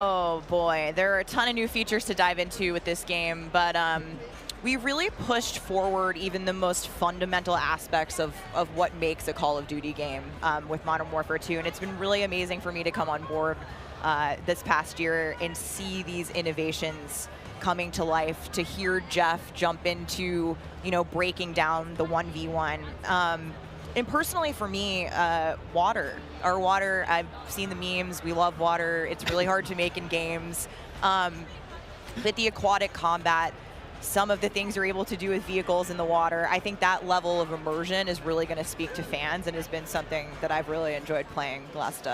Oh boy, there are a ton of new features to dive into with this game, but we really pushed forward even the most fundamental aspects of what makes a Call of Duty game with Modern Warfare 2, and it's been really amazing for me to come on board this past year and see these innovations coming to life, to hear Jeff jump into, breaking down the 1v1. And personally for me, water. Our water, I've seen the memes, we love water. It's really hard to make in games. But the aquatic combat, some of the things you're able to do with vehicles in the water, I think that level of immersion is really going to speak to fans and has been something that I've really enjoyed playing the last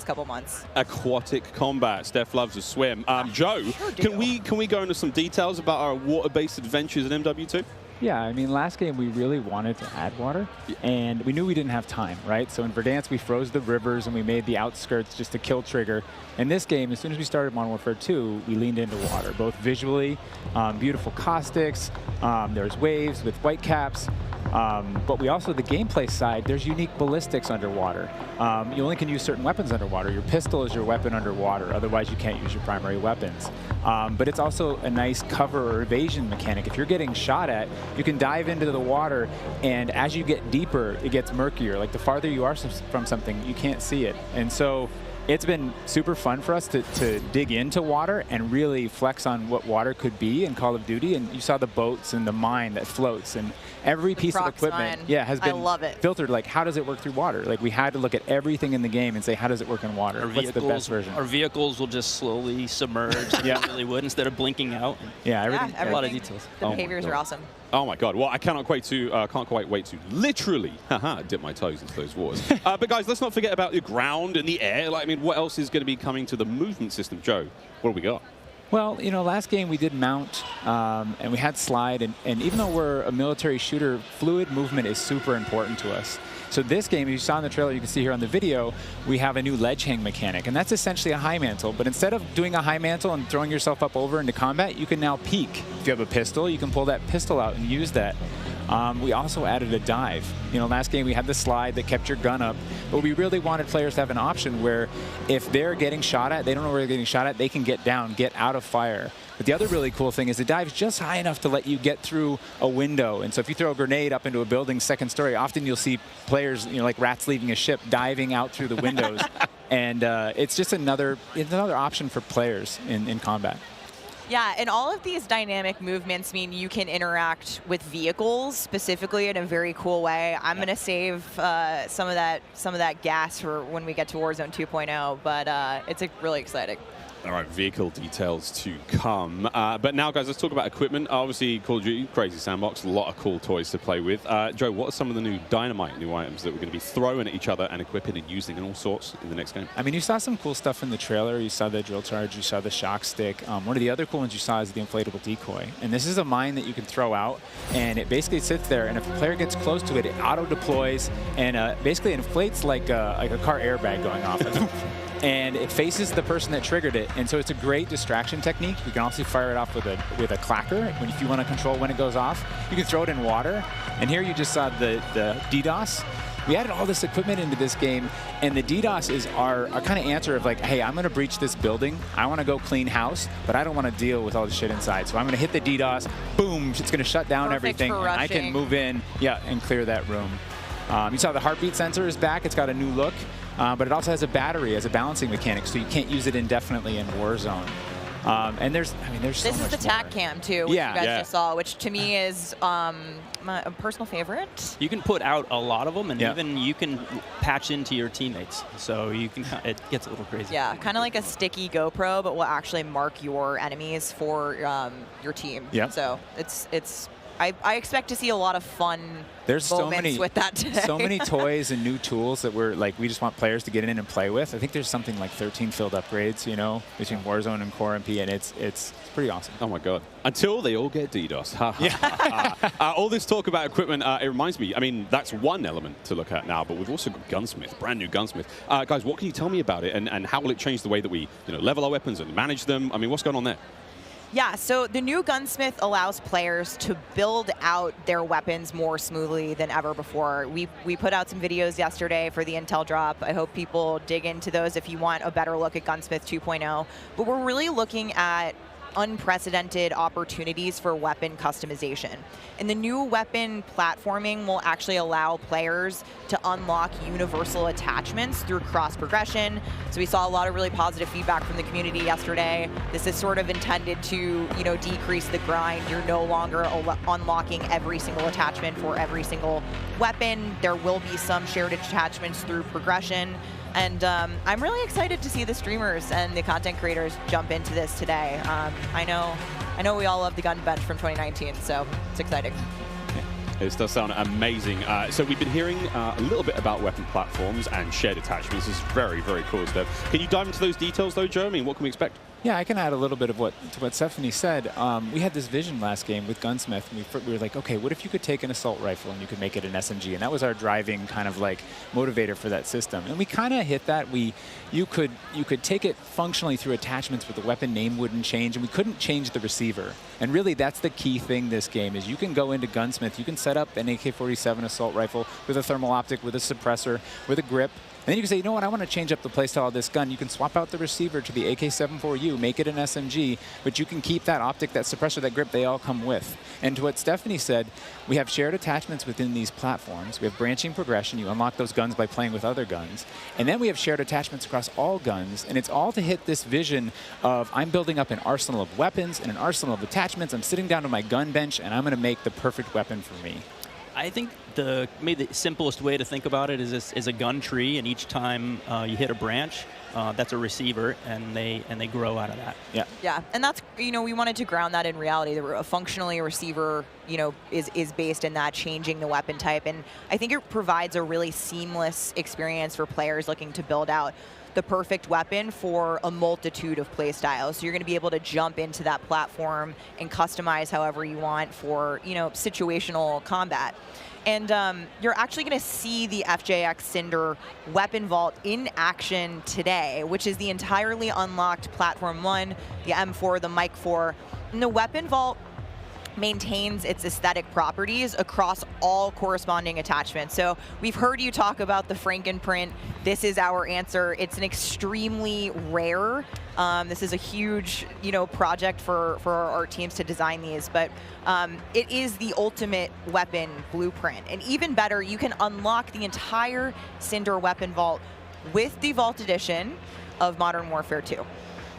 couple months. Aquatic combat. Steph loves to swim. Joe, sure can we go into some details about our water-based adventures in MW2? Yeah, I mean, last game we really wanted to add water, and we knew we didn't have time, right? So in Verdansk, we froze the rivers and we made the outskirts just a kill trigger. In this game, as soon as we started Modern Warfare 2, we leaned into water, both visually, beautiful caustics, there's waves with white caps, but we also, the gameplay side, there's unique ballistics underwater. You only can use certain weapons underwater. Your pistol is your weapon underwater, otherwise you can't use your primary weapons. But it's also a nice cover or evasion mechanic. If you're getting shot at, you can dive into the water, and as you get deeper, it gets murkier. Like the farther you are from something, you can't see it. And so it's been super fun for us to dig into water and really flex on what water could be in Call of Duty. And you saw the boats and the mine that floats, and every piece of equipment has been filtered. Like, how does it work through water? Like, we had to look at everything in the game and say, how does it work in water? What's the best version? Our vehicles will just slowly submerge like they really would, instead of blinking out. Yeah, everything. A lot of details. The behaviors are awesome. Oh my God! Well, I can't quite wait to literally, dip my toes into those waters. But guys, let's not forget about the ground and the air. Like, I mean, what else is going to be coming to the movement system, Joe? What do we got? Well, last game we did mount, and we had slide, and even though we're a military shooter, fluid movement is super important to us. So this game, as you saw in the trailer, you can see here on the video, we have a new ledge hang mechanic, and that's essentially a high mantle. But instead of doing a high mantle and throwing yourself up over into combat, you can now peek. If you have a pistol, you can pull that pistol out and use that. We also added a dive. Last game we had the slide that kept your gun up, but we really wanted players to have an option where if they're getting shot at, they don't know where they're getting shot at, they can get down, get out of fire. But the other really cool thing is the dive is just high enough to let you get through a window. And so if you throw a grenade up into a building's second story, often you'll see players, like rats leaving a ship, diving out through the windows. And it's just another option for players in combat. Yeah, and all of these dynamic movements mean you can interact with vehicles specifically in a very cool way. I'm going to save some of that gas for when we get to Warzone 2.0, but it's really exciting. All right, vehicle details to come. But now, guys, let's talk about equipment. Obviously, Call of Duty, crazy sandbox, a lot of cool toys to play with. Joe, what are some of the new dynamite new items that we're going to be throwing at each other and equipping and using in all sorts in the next game? I mean, you saw some cool stuff in the trailer. You saw the drill charge. You saw the shock stick. One of the other cool ones you saw is the inflatable decoy. And this is a mine that you can throw out, and it basically sits there. And if a player gets close to it, it auto-deploys and basically inflates like a car airbag going off. And it faces the person that triggered it, and so it's a great distraction technique. You can also fire it off with a clacker if you want to control when it goes off. You can throw it in water, and here you just saw the DDoS. We added all this equipment into this game, and the DDoS is our kind of answer of like, hey, I'm going to breach this building. I want to go clean house, but I don't want to deal with all the shit inside. So I'm going to hit the DDoS. Boom! It's going to shut down everything, and I can move in, and clear that room. You saw the heartbeat sensor is back. It's got a new look. But it also has a battery as a balancing mechanic, so you can't use it indefinitely in Warzone. And there's so much more. This is the TAC cam too, which you guys just saw, which to me is a personal favorite. You can put out a lot of them, and even you can patch into your teammates. So you can. It gets a little crazy. Yeah, kind of like a sticky GoPro, but will actually mark your enemies for your team. Yeah. So it's. I expect to see a lot of fun moments with that today. So many toys and new tools that we just want players to get in and play with. I think there's something like 13 field upgrades, between Warzone and Core MP, and it's pretty awesome. Oh my God! Until they all get DDoS. All this talk about equipment, it reminds me. I mean, that's one element to look at now, but we've also got Gunsmith, brand new Gunsmith. Guys, what can you tell me about it, and how will it change the way that we level our weapons and manage them? I mean, what's going on there? Yeah, so the new Gunsmith allows players to build out their weapons more smoothly than ever before. We put out some videos yesterday for the Intel drop. I hope people dig into those if you want a better look at Gunsmith 2.0. But we're really looking at unprecedented opportunities for weapon customization. And the new weapon platforming will actually allow players to unlock universal attachments through cross progression. So we saw a lot of really positive feedback from the community yesterday. This is sort of intended to, decrease the grind. You're no longer unlocking every single attachment for every single weapon. There will be some shared attachments through progression. And I'm really excited to see the streamers and the content creators jump into this today. I know we all love the gun bench from 2019, so it's exciting. This does sound amazing. So we've been hearing a little bit about weapon platforms and shared attachments. This is very, very cool stuff. Can you dive into those details, though, Joe? I mean, what can we expect? Yeah, I can add a little bit of what Stephanie said. We had this vision last game with Gunsmith, and we were like, okay, what if you could take an assault rifle and you could make it an SMG? And that was our driving kind of like motivator for that system. And we kind of hit that. You could take it functionally through attachments, but the weapon name wouldn't change, and we couldn't change the receiver. And really, that's the key thing this game is you can go into Gunsmith, you can set up an AK-47 assault rifle with a thermal optic, with a suppressor, with a grip. And then you can say, you know what, I want to change up the playstyle of this gun. You can swap out the receiver to the AK-74U, make it an SMG, but you can keep that optic, that suppressor, that grip, they all come with. And to what Stephanie said, we have shared attachments within these platforms. We have branching progression. You unlock those guns by playing with other guns. And then we have shared attachments across all guns, and it's all to hit this vision of I'm building up an arsenal of weapons and an arsenal of attachments. I'm sitting down to my gun bench, and I'm going to make the perfect weapon for me. I think maybe the simplest way to think about it is a gun tree, and each time you hit a branch, that's a receiver, and they grow out of that. Yeah. Yeah, and that's, we wanted to ground that in reality. Functionally, a receiver, is based in that, changing the weapon type, and I think it provides a really seamless experience for players looking to build out the perfect weapon for a multitude of play styles. So you're going to be able to jump into that platform and customize however you want for, situational combat. And you're actually going to see the FJX Cinder weapon vault in action today, which is the entirely unlocked Platform 1, the M4, the Mic 4. And the weapon vault maintains its aesthetic properties across all corresponding attachments. So we've heard you talk about the Frankenprint. This is our answer. It's an extremely rare. This is a huge, project for our teams to design these, but it is the ultimate weapon blueprint. And even better, you can unlock the entire Cinder weapon vault with the Vault Edition of Modern Warfare 2.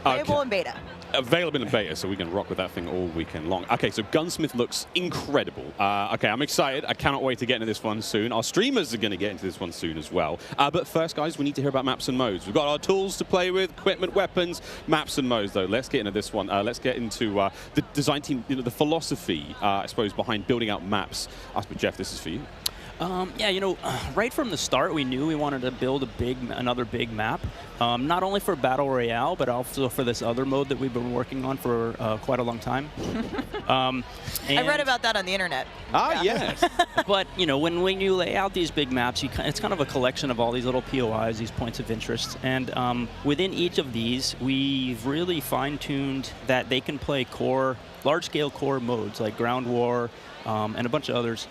Playable in beta. Available in beta, so we can rock with that thing all weekend long. Okay, so Gunsmith looks incredible. Okay, I'm excited. I cannot wait to get into this one soon. Our streamers are going to get into this one soon as well. But first, guys, we need to hear about maps and modes. We've got our tools to play with, equipment, weapons, maps and modes, though. Let's get into this one. Let's get into the design team, the philosophy, I suppose, behind building out maps. Jeff, this is for you. Yeah, right from the start, we knew we wanted to build another big map, not only for Battle Royale, but also for this other mode that we've been working on for quite a long time. I read about that on the internet. Ah, yeah. Yes. But, when you lay out these big maps, it's kind of a collection of all these little POIs, these points of interest. And within each of these, we've really fine-tuned that they can play large-scale core modes like Ground War, and a bunch of others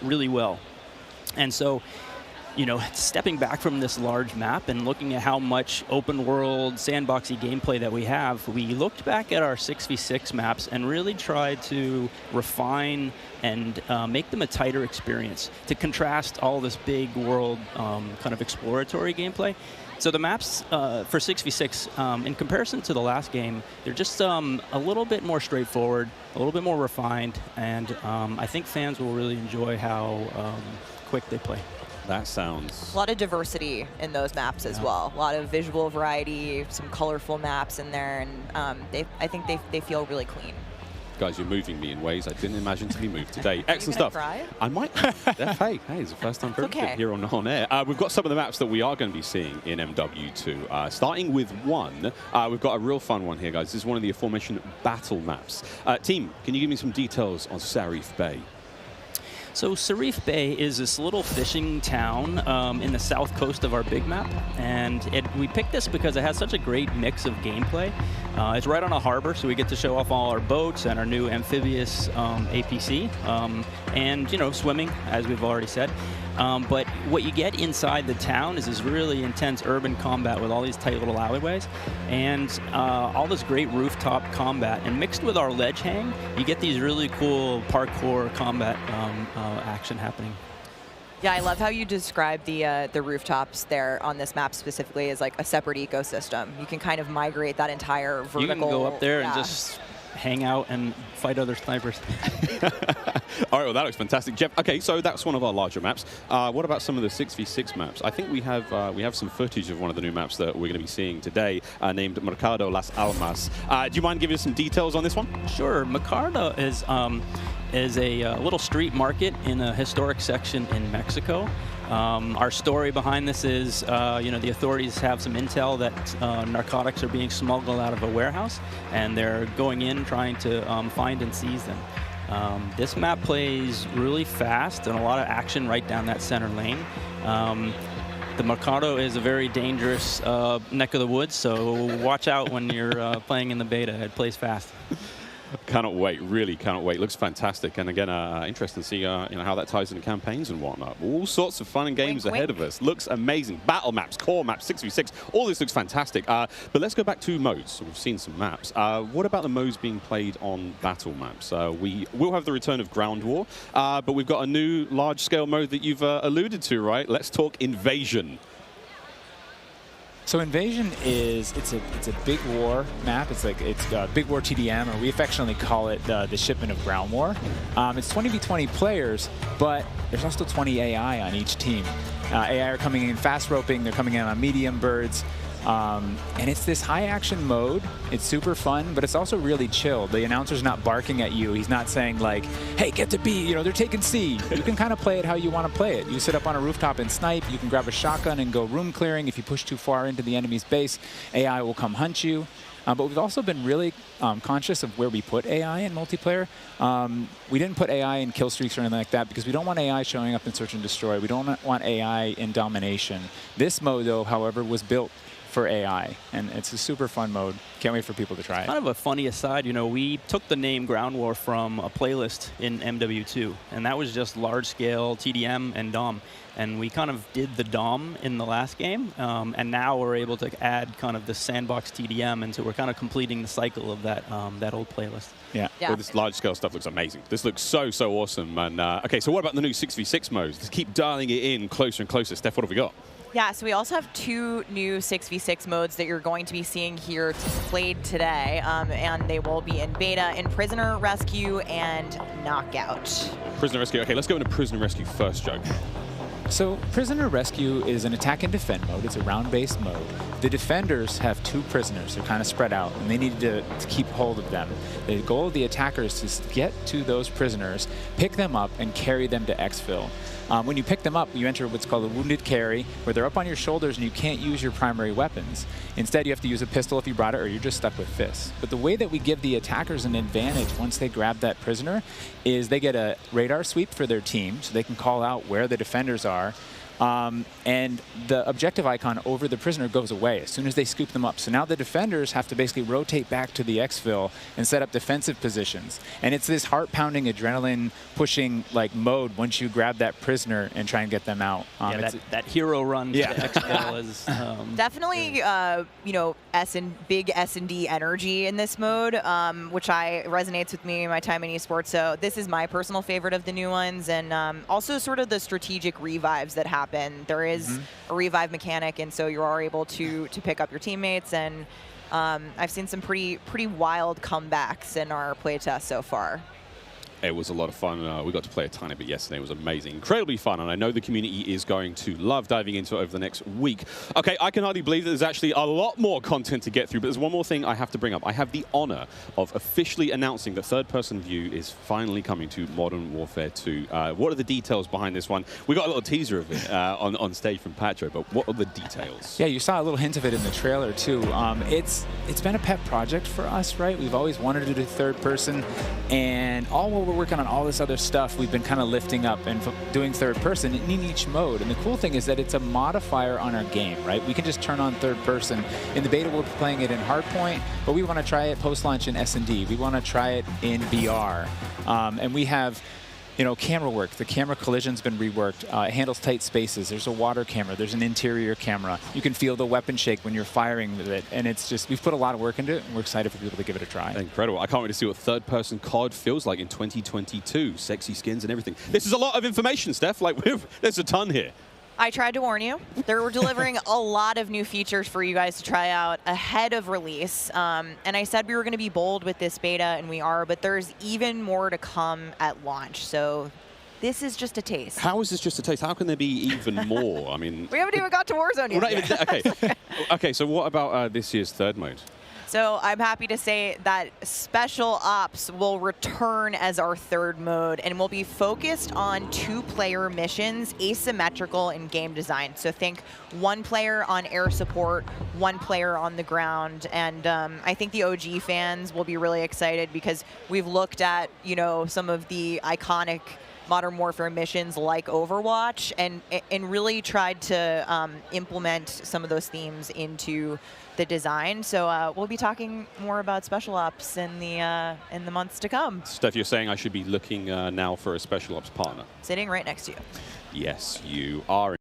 really well. And so, stepping back from this large map and looking at how much open world sandboxy gameplay that we have, we looked back at our 6v6 maps and really tried to refine and make them a tighter experience to contrast all this big world kind of exploratory gameplay. So the maps for 6v6, in comparison to the last game, they're just a little bit more straightforward, a little bit more refined, and I think fans will really enjoy how quick they play. That sounds... A lot of diversity in those maps as well. A lot of visual variety, some colorful maps in there, and I think they feel really clean. Guys, you're moving me in ways I didn't imagine to be moved today. Excellent stuff. Cry? I might. Hey, it's the first time here on air. We've got some of the maps that we are going to be seeing in MW2. Starting with one, we've got a real fun one here, guys. This is one of the aforementioned battle maps. Team, can you give me some details on Sarif Bay? So Sarif Bay is this little fishing town in the south coast of our big map, and we picked this because it has such a great mix of gameplay. It's right on a harbor, so we get to show off all our boats and our new amphibious APC, and swimming, as we've already said. But what you get inside the town is this really intense urban combat with all these tight little alleyways and all this great rooftop combat. And mixed with our ledge hang, you get these really cool parkour combat action happening. Yeah, I love how you describe the rooftops there on this map specifically as like a separate ecosystem. You can kind of migrate that entire vertical. You can go up there and just hang out and fight other snipers. All right, well, that looks fantastic. Jeff, okay, so that's one of our larger maps. What about some of the 6v6 maps? I think we have some footage of one of the new maps that we're going to be seeing today, named Mercado Las Almas. Do you mind giving us some details on this one? Sure. Mercado is a little street market in a historic section in Mexico. Our story behind this is, the authorities have some intel that narcotics are being smuggled out of a warehouse, and they're going in trying to find and seize them. This map plays really fast and a lot of action right down that center lane. The Mercado is a very dangerous neck of the woods, so watch out when you're playing in the beta. It plays fast. Cannot wait, really cannot wait. Looks fantastic, and again, interesting to see how that ties into campaigns and whatnot. All sorts of fun and games ahead of us. Looks amazing. Battle maps, core maps, 6v6, all this looks fantastic. But let's go back to modes. So we've seen some maps. What about the modes being played on battle maps? We will have the return of Ground War, but we've got a new large-scale mode that you've alluded to, right? Let's talk Invasion. So Invasion it's a big war map. It's Big War TDM, or we affectionately call it the shipment of Ground War. It's 20v20 players, but there's also 20 AI on each team. AI are coming in fast roping. They're coming in on medium birds. And it's this high action mode. It's super fun, but it's also really chill. The announcer's not barking at you. He's not saying like, hey, get to B, they're taking C. You can kind of play it how you want to play it. You sit up on a rooftop and snipe. You can grab a shotgun and go room clearing. If you push too far into the enemy's base, AI will come hunt you. But we've also been really conscious of where we put AI in multiplayer. We didn't put AI in kill streaks or anything like that because we don't want AI showing up in search and destroy. We don't want AI in domination. This mode, though, however, was built for AI, and it's a super fun mode. Can't wait for people to try it. Kind of a funny aside, we took the name Ground War from a playlist in MW2, and that was just large-scale TDM and DOM. And we kind of did the DOM in the last game, and now we're able to add kind of the sandbox TDM, and so we're kind of completing the cycle of that old playlist. Yeah. Well, this large-scale stuff looks amazing. This looks so awesome. And okay, so what about the new 6v6 modes? Let's keep dialing it in closer and closer. Steph, what have we got? Yeah, so we also have 2 new 6v6 modes that you're going to be seeing here played today, and they will be in beta in Prisoner Rescue and Knockout. Prisoner Rescue. Okay, let's go into Prisoner Rescue first, Joe. So Prisoner Rescue is an attack and defend mode. It's a round-based mode. The defenders have 2 prisoners. They're kind of spread out, and they need to keep hold of them. The goal of the attackers is to get to those prisoners, pick them up, and carry them to exfil. When you pick them up, you enter what's called a wounded carry, where they're up on your shoulders and you can't use your primary weapons. Instead, you have to use a pistol if you brought it, or you're just stuck with fists. But the way that we give the attackers an advantage once they grab that prisoner is they get a radar sweep for their team, so they can call out where the defenders are. And the objective icon over the prisoner goes away as soon as they scoop them up. So now the defenders have to basically rotate back to the exfil and set up defensive positions. And it's this heart-pounding, adrenaline-pushing like mode once you grab that prisoner and try and get them out. That hero run to the exfil is definitely big S&D energy in this mode, which resonates with me in my time in esports. So this is my personal favorite of the new ones, and also sort of the strategic revives that happen. There is a revive mechanic, and so you are able to pick up your teammates, and I've seen some pretty wild comebacks in our playtest so far. It was a lot of fun. We got to play a tiny bit yesterday. It was amazing. Incredibly fun, and I know the community is going to love diving into it over the next week. Okay, I can hardly believe that there's actually a lot more content to get through, but there's one more thing I have to bring up. I have the honor of officially announcing that third-person view is finally coming to Modern Warfare 2. What are the details behind this one? We got a little teaser of it on stage from Patro, but what are the details? Yeah, you saw a little hint of it in the trailer, too. It's been a pet project for us, right? We've always wanted to do third-person, and all what we're working on all this other stuff, we've been kind of lifting up and doing third person in each mode. And the cool thing is that it's a modifier on our game, right? We can just turn on third person. In the beta, we're playing it in Hardpoint, but we want to try it post-launch in S&D. We want to try it in VR. And we have, you know, camera work. The camera collision's been reworked. It handles tight spaces. There's a water camera. There's an interior camera. You can feel the weapon shake when you're firing with it. And it's just, we've put a lot of work into it, and we're excited for people to give it a try. Incredible. I can't wait to see what third-person COD feels like in 2022. Sexy skins and everything. This is a lot of information, Steph. Like, there's a ton here. I tried to warn you. We're delivering a lot of new features for you guys to try out ahead of release. And I said we were going to be bold with this beta, and we are, but there's even more to come at launch. So this is just a taste. How is this just a taste? How can there be even more? I mean, we haven't even got to Warzone yet. We're not even, okay. Okay, so what about this year's third mode? So I'm happy to say that Special Ops will return as our third mode, and will be focused on 2-player missions, asymmetrical in game design. So think 1 player on air support, 1 player on the ground. And I think the OG fans will be really excited, because we've looked at, you know, some of the iconic Modern Warfare missions like Overwatch, and really tried to implement some of those themes into the design. So we'll be talking more about Special Ops in the months to come. Steph, you're saying I should be looking now for a Special Ops partner? Sitting right next to you. Yes, you are.